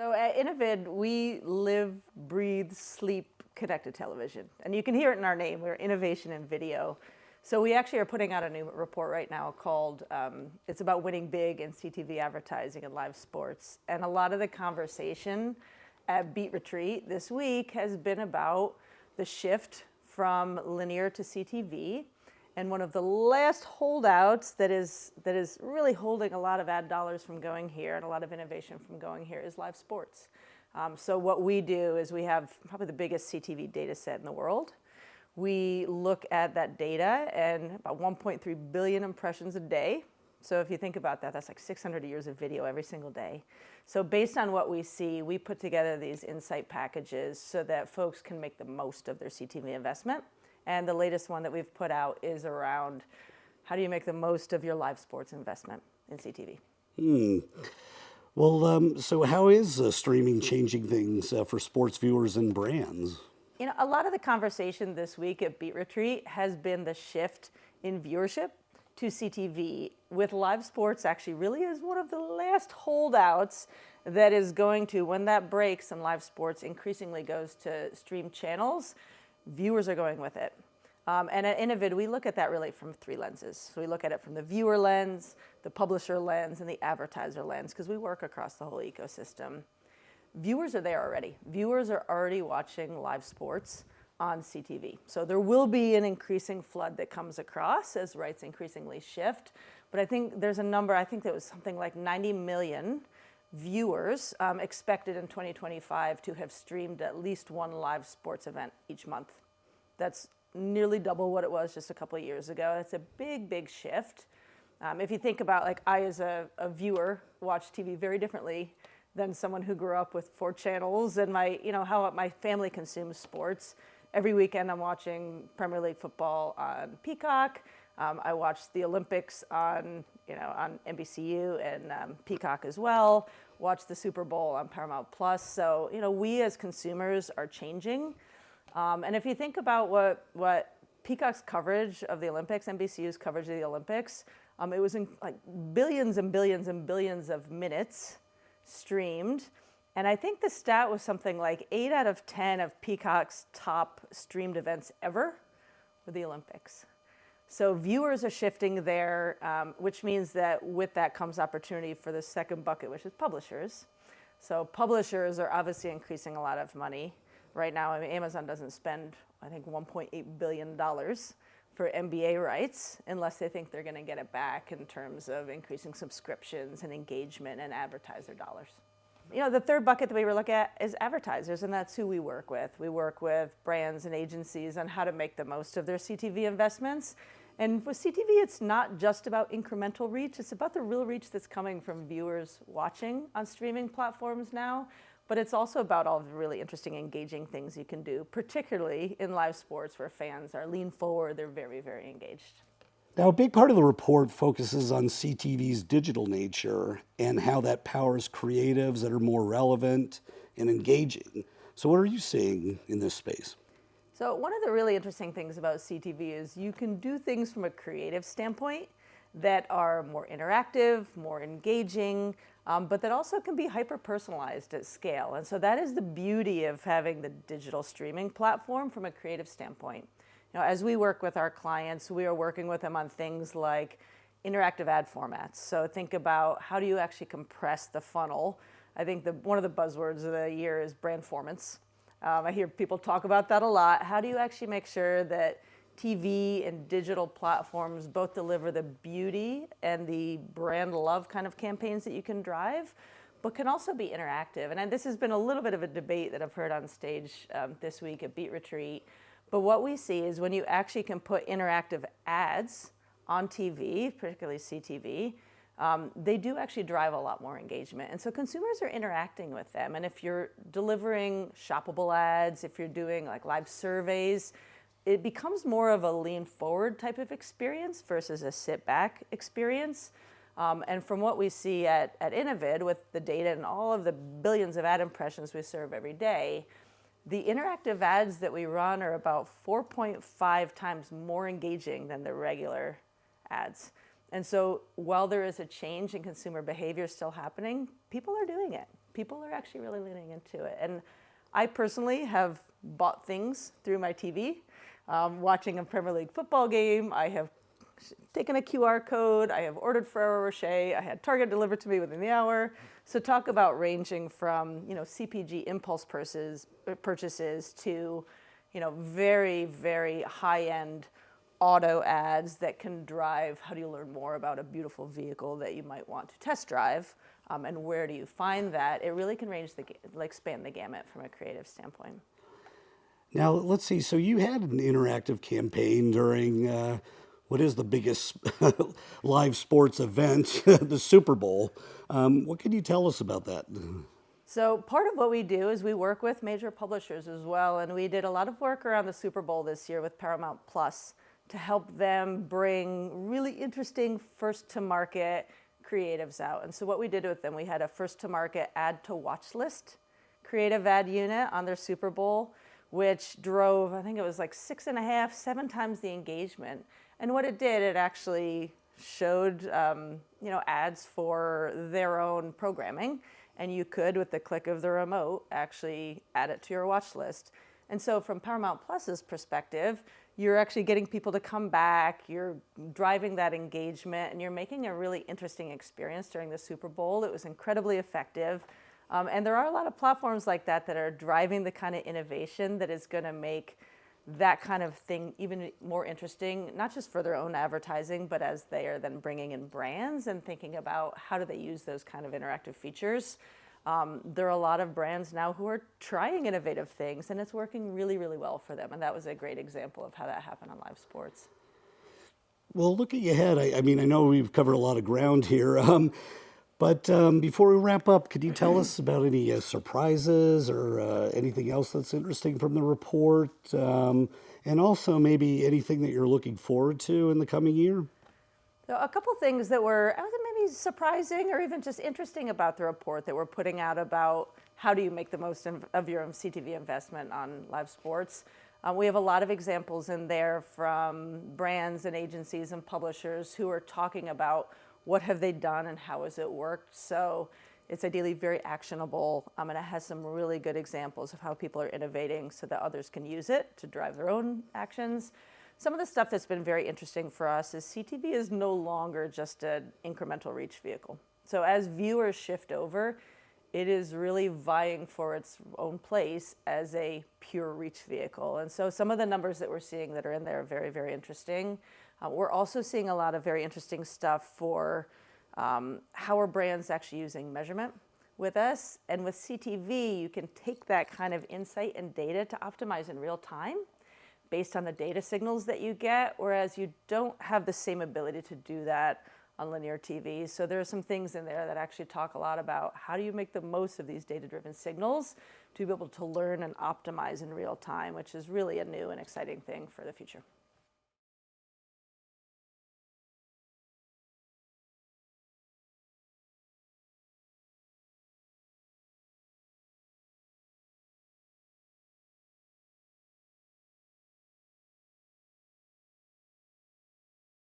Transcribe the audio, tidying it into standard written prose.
So at Innovid, we live, breathe, sleep connected television. And you can hear it in our name. We're innovation in video. So we actually are putting out a new report right now called, it's about winning big in CTV advertising and live sports. And a lot of the conversation at Beat Retreat this week has been about the shift from linear to CTV. And one of the last holdouts that is really holding a lot of ad dollars from going here and a lot of innovation from going here is live sports. So what we do is we have probably the biggest CTV data set in the world. We look at that data and about 1.3 billion impressions a day. So if you think about that, that's like 600 years of video every single day. So based on what we see, we put together these insight packages so that folks can make the most of their CTV investment. And the latest one that we've put out is around how do you make the most of your live sports investment in CTV. Well, so how is streaming changing things for sports viewers and brands? You know, a lot of the conversation this week at Beat Retreat has been the shift in viewership to CTV, with live sports actually really is one of the last holdouts that is going to, when that breaks and live sports increasingly goes to stream channels, viewers are going with it. And at Innovid, we look at that really from three lenses. So we look at it from the viewer lens, the publisher lens, and the advertiser lens, because we work across the whole ecosystem. Viewers are there already. Viewers are already watching live sports on CTV. So there will be an increasing flood that comes across as rights increasingly shift. But I think there's a number, I think that was something like 90 million viewers expected in 2025 to have streamed at least one live sports event each month. That's nearly double what it was just a couple of years ago. It's a big, big shift. If you think about, like, I as a viewer watch TV very differently than someone who grew up with 4 channels and how my family consumes sports. Every weekend I'm watching Premier League football on Peacock. I watch the Olympics on NBCU and Peacock as well. Watch the Super Bowl on Paramount Plus. So, we as consumers are changing. And if you think about what Peacock's coverage of the Olympics, NBCU's coverage of the Olympics, it was in like billions and billions and billions of minutes streamed. And I think the stat was something like 8 out of 10 of Peacock's top streamed events ever were the Olympics. So viewers are shifting there, which means that with that comes opportunity for the second bucket, which is publishers. So publishers are obviously increasing a lot of money. Right now, Amazon doesn't spend, I think, $1.8 billion for NBA rights unless they think they're going to get it back in terms of increasing subscriptions and engagement and advertiser dollars. The third bucket that we look at is advertisers, and that's who we work with. We work with brands and agencies on how to make the most of their CTV investments. And with CTV, it's not just about incremental reach. It's about the real reach that's coming from viewers watching on streaming platforms now. But it's also about all the really interesting, engaging things you can do, particularly in live sports where fans are lean forward. They're very, very engaged. Now, a big part of the report focuses on CTV's digital nature and how that powers creatives that are more relevant and engaging. So what are you seeing in this space? So one of the really interesting things about CTV is you can do things from a creative standpoint that are more interactive, more engaging, but that also can be hyper-personalized at scale. And so that is the beauty of having the digital streaming platform from a creative standpoint. As we work with our clients, we are working with them on things like interactive ad formats. So think about how do you actually compress the funnel. I think one of the buzzwords of the year is brandformance. I hear people talk about that a lot. How do you actually make sure that TV and digital platforms both deliver the beauty and the brand love kind of campaigns that you can drive, but can also be interactive? And this has been a little bit of a debate that I've heard on stage this week at Beat Retreat. But what we see is when you actually can put interactive ads on TV, particularly CTV, they do actually drive a lot more engagement. And so consumers are interacting with them. And if you're delivering shoppable ads, if you're doing like live surveys, it becomes more of a lean forward type of experience versus a sit back experience. And from what we see at Innovid with the data and all of the billions of ad impressions we serve every day, the interactive ads that we run are about 4.5 times more engaging than the regular ads. And so while there is a change in consumer behavior still happening, people are doing it. people are actually really leaning into it. And I personally have bought things through my TV. Watching a Premier League football game, I have taken a QR code, I have ordered Ferrero Rocher, I had Target delivered to me within the hour. So talk about ranging from, CPG impulse purchases to, very, very high-end auto ads that can drive how do you learn more about a beautiful vehicle that you might want to test drive, and where do you find that. It really can span the gamut from a creative standpoint. Now, let's see. So you had an interactive campaign during what is the biggest live sports event, the Super Bowl. What can you tell us about that? So part of what we do is we work with major publishers as well, and we did a lot of work around the Super Bowl this year with Paramount Plus to help them bring really interesting first-to-market creatives out. And so what we did with them, we had a first-to-market add-to-watch list creative ad unit on their Super Bowl, which drove, I think it was like 6.5, 7 times the engagement. And what it did, it actually showed ads for their own programming, and you could, with the click of the remote, actually add it to your watch list. And so from Paramount Plus's perspective, you're actually getting people to come back, you're driving that engagement, and you're making a really interesting experience during the Super Bowl. It was incredibly effective. And there are a lot of platforms like that that are driving the kind of innovation that is going to make that kind of thing even more interesting, not just for their own advertising, but as they are then bringing in brands and thinking about how do they use those kind of interactive features. There are a lot of brands now who are trying innovative things, and it's working really, really well for them. And that was a great example of how that happened on live sports. Well, looking ahead, I mean, I know we've covered a lot of ground here. But before we wrap up, could you tell us about any surprises or anything else that's interesting from the report? And also maybe anything that you're looking forward to in the coming year? So a couple things that were maybe surprising or even just interesting about the report that we're putting out about how do you make the most of your CTV investment on live sports. We have a lot of examples in there from brands and agencies and publishers who are talking about what have they done and how has it worked. So it's ideally very actionable, and it has some really good examples of how people are innovating so that others can use it to drive their own actions. Some of the stuff that's been very interesting for us is CTV is no longer just an incremental reach vehicle. So as viewers shift over, it is really vying for its own place as a pure reach vehicle. And so some of the numbers that we're seeing that are in there are very, very interesting. We're also seeing a lot of very interesting stuff for how are brands actually using measurement with us. And with CTV, you can take that kind of insight and data to optimize in real time based on the data signals that you get, whereas you don't have the same ability to do that on linear TV. So there are some things in there that actually talk a lot about how do you make the most of these data-driven signals to be able to learn and optimize in real time, which is really a new and exciting thing for the future.